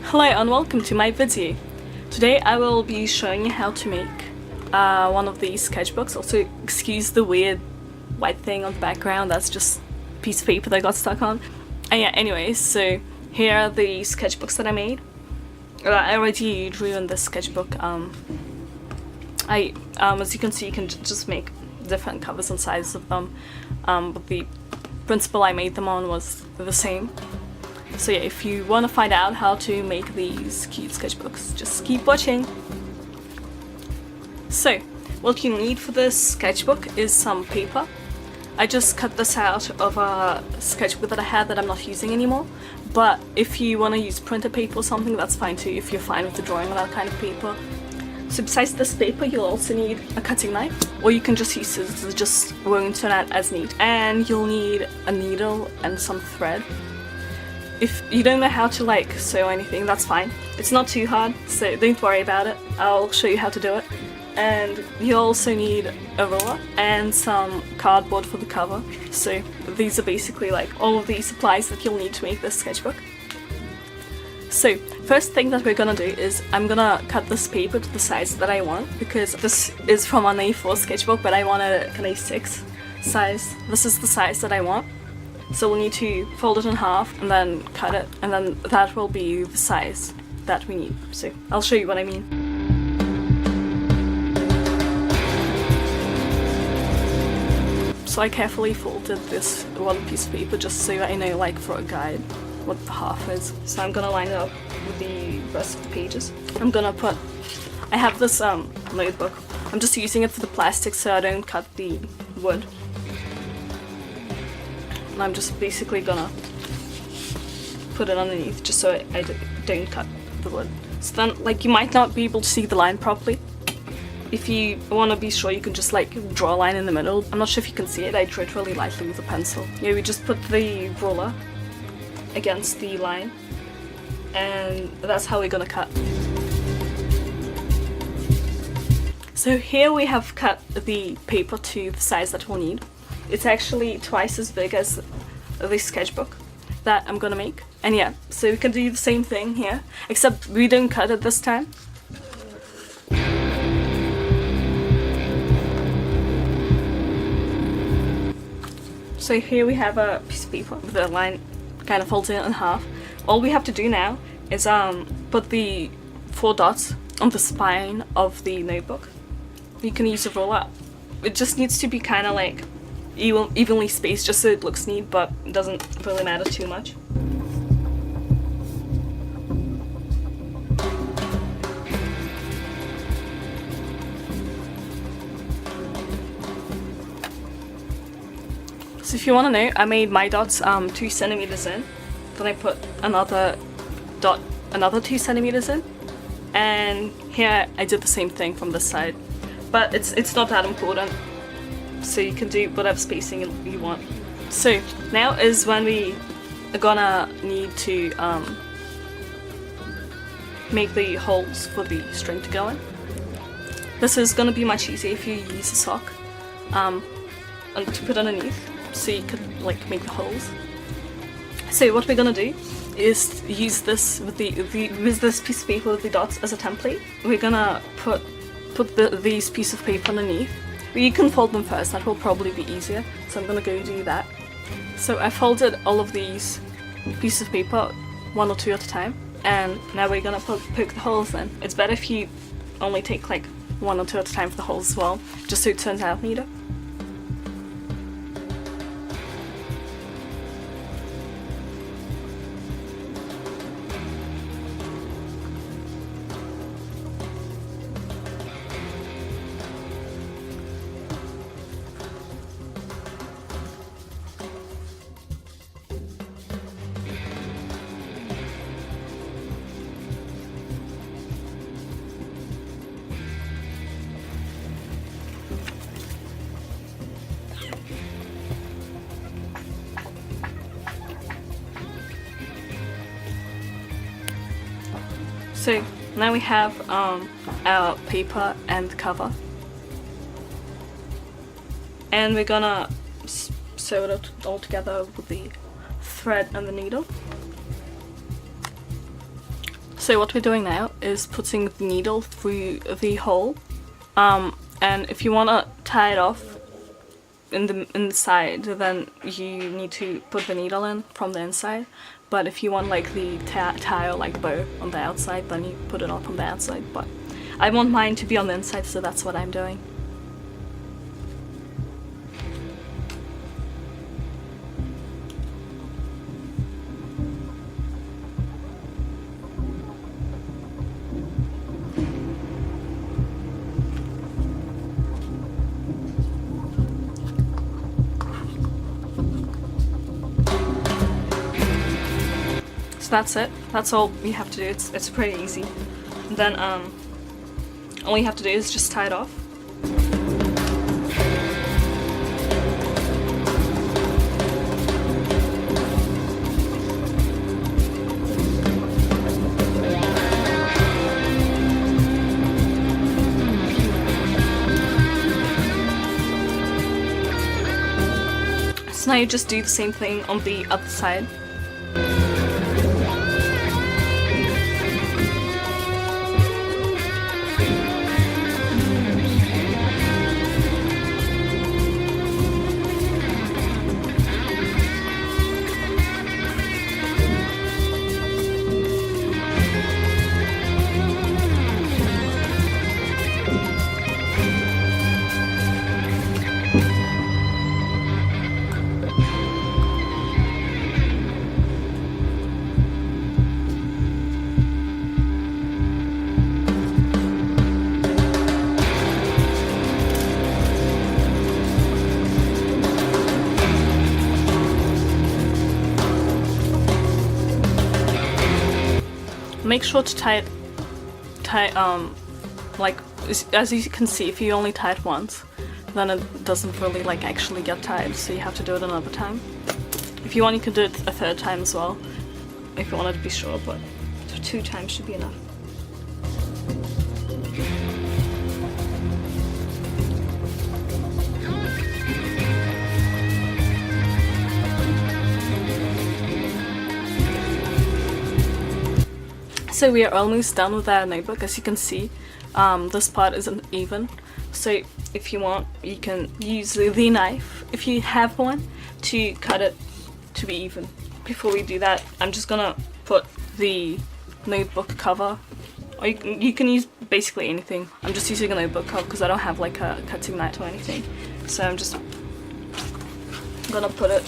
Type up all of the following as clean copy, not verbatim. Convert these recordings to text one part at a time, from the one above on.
Hello and welcome to my video. Today I will be showing you how to make one of these sketchbooks. Also, excuse the weird white thing on the background, that's just a piece of paper that got stuck on. And yeah, anyways, so here are the sketchbooks that I made. I already drew in this sketchbook. As you can see, you can just make different covers and sizes of them, but the principle I made them on was the same. So yeah, if you want to find out how to make these cute sketchbooks, just keep watching. So, what you need for this sketchbook is some paper. I just cut this out of a sketchbook that I had that I'm not using anymore, but if you want to use printer paper or something, that's fine too, if you're fine with the drawing on that kind of paper. So besides this paper, you'll also need a cutting knife, or you can just use scissors, it just won't turn out as neat. And you'll need a needle and some thread. If you don't know how to sew anything, that's fine. It's not too hard, so don't worry about it. I'll show you how to do it. And you also need a ruler and some cardboard for the cover. So these are basically all of the supplies that you'll need to make this sketchbook. So first thing that we're gonna do is I'm gonna cut this paper to the size that I want, because this is from an A4 sketchbook, but I want an A6 size. This is the size that I want. So we'll need to fold it in half and then cut it, and then that will be the size that we need. So I'll show you what I mean. So I carefully folded this one piece of paper just so I know, for a guide, what the half is. So I'm gonna line it up with the rest of the pages. I have this notebook. I'm just using it for the plastic so I don't cut the wood. And I'm just basically gonna put it underneath just so I don't cut the wood. So then, you might not be able to see the line properly. If you want to be sure, you can just draw a line in the middle. I'm not sure if you can see it, I drew it really lightly with a pencil. Yeah, we just put the ruler against the line, and that's how we're gonna cut. So here we have cut the paper to the size that we'll need. It's actually twice as big as the sketchbook that I'm gonna make. And yeah, so we can do the same thing here, except we don't cut it this time. So here we have a piece of paper with a line kind of folded in half. All we have to do now is put the 4 dots on the spine of the notebook. You can use a ruler. It just needs to be kind of evenly spaced just so it looks neat, but it doesn't really matter too much. So if you want to know, I made my dots 2 centimeters in, then I put another dot another 2 centimeters in, and here I did the same thing from this side, but it's not that important. So you can do whatever spacing you want. So now is when we are gonna need to make the holes for the string to go in. This is gonna be much easier if you use a sock and to put underneath, so you can make the holes. So what we're gonna do is use this with this piece of paper with the dots as a template. We're gonna put these pieces of paper underneath. You can fold them first, that will probably be easier, so I'm gonna go do that. So I folded all of these pieces of paper 1 or 2 at a time, and now we're gonna poke the holes in. It's better if you only take 1 or 2 at a time for the holes as well, just so it turns out neater. So now we have our paper and cover, and we're gonna sew it all together with the thread and the needle. So what we're doing now is putting the needle through the hole, and if you want to tie it off in the inside, then you need to put the needle in from the inside. But if you want like the tie or like bow on the outside, then you put it on from the outside. But I want mine to be on the inside, so that's what I'm doing. So that's it. That's all you have to do. It's pretty easy. And then all you have to do is just tie it off. So now you just do the same thing on the other side. Make sure to tie like as you can see, if you only tie it once, then it doesn't really like actually get tied, so you have to do it another time. If you want, you can do it a third time as well, if you wanted to be sure, but 2 times should be enough. So we are almost done with our notebook. As you can see, this part isn't even. So if you want, you can use the knife, if you have one, to cut it to be even. Before we do that, I'm just gonna put the notebook cover, or you can use basically anything. I'm just using a notebook cover because I don't have like a cutting knife or anything. So I'm just gonna put it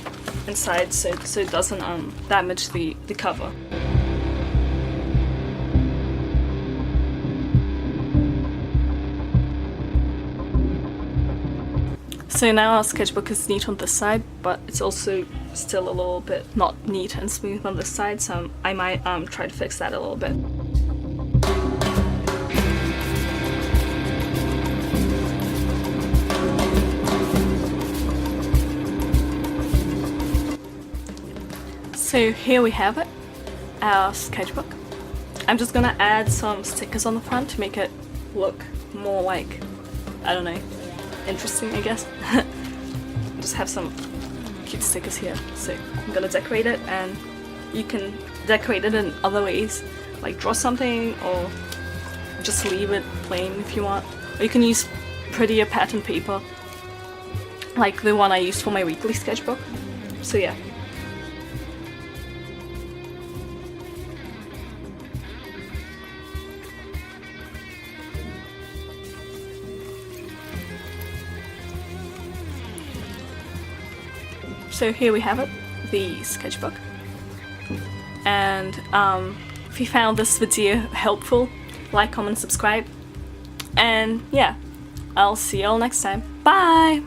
inside so it doesn't damage the cover. So now our sketchbook is neat on this side, but it's also still a little bit not neat and smooth on this side, so I might try to fix that a little bit. So here we have it, our sketchbook. I'm just gonna add some stickers on the front to make it look more like, I don't know, interesting, I guess. Just have some cute stickers here. So I'm gonna decorate it, and you can decorate it in other ways, like draw something or just leave it plain if you want. Or you can use prettier pattern paper, like the one I used for my weekly sketchbook. So yeah. So here we have it, the sketchbook. And if you found this video helpful, like, comment, subscribe. And yeah, I'll see you all next time. Bye!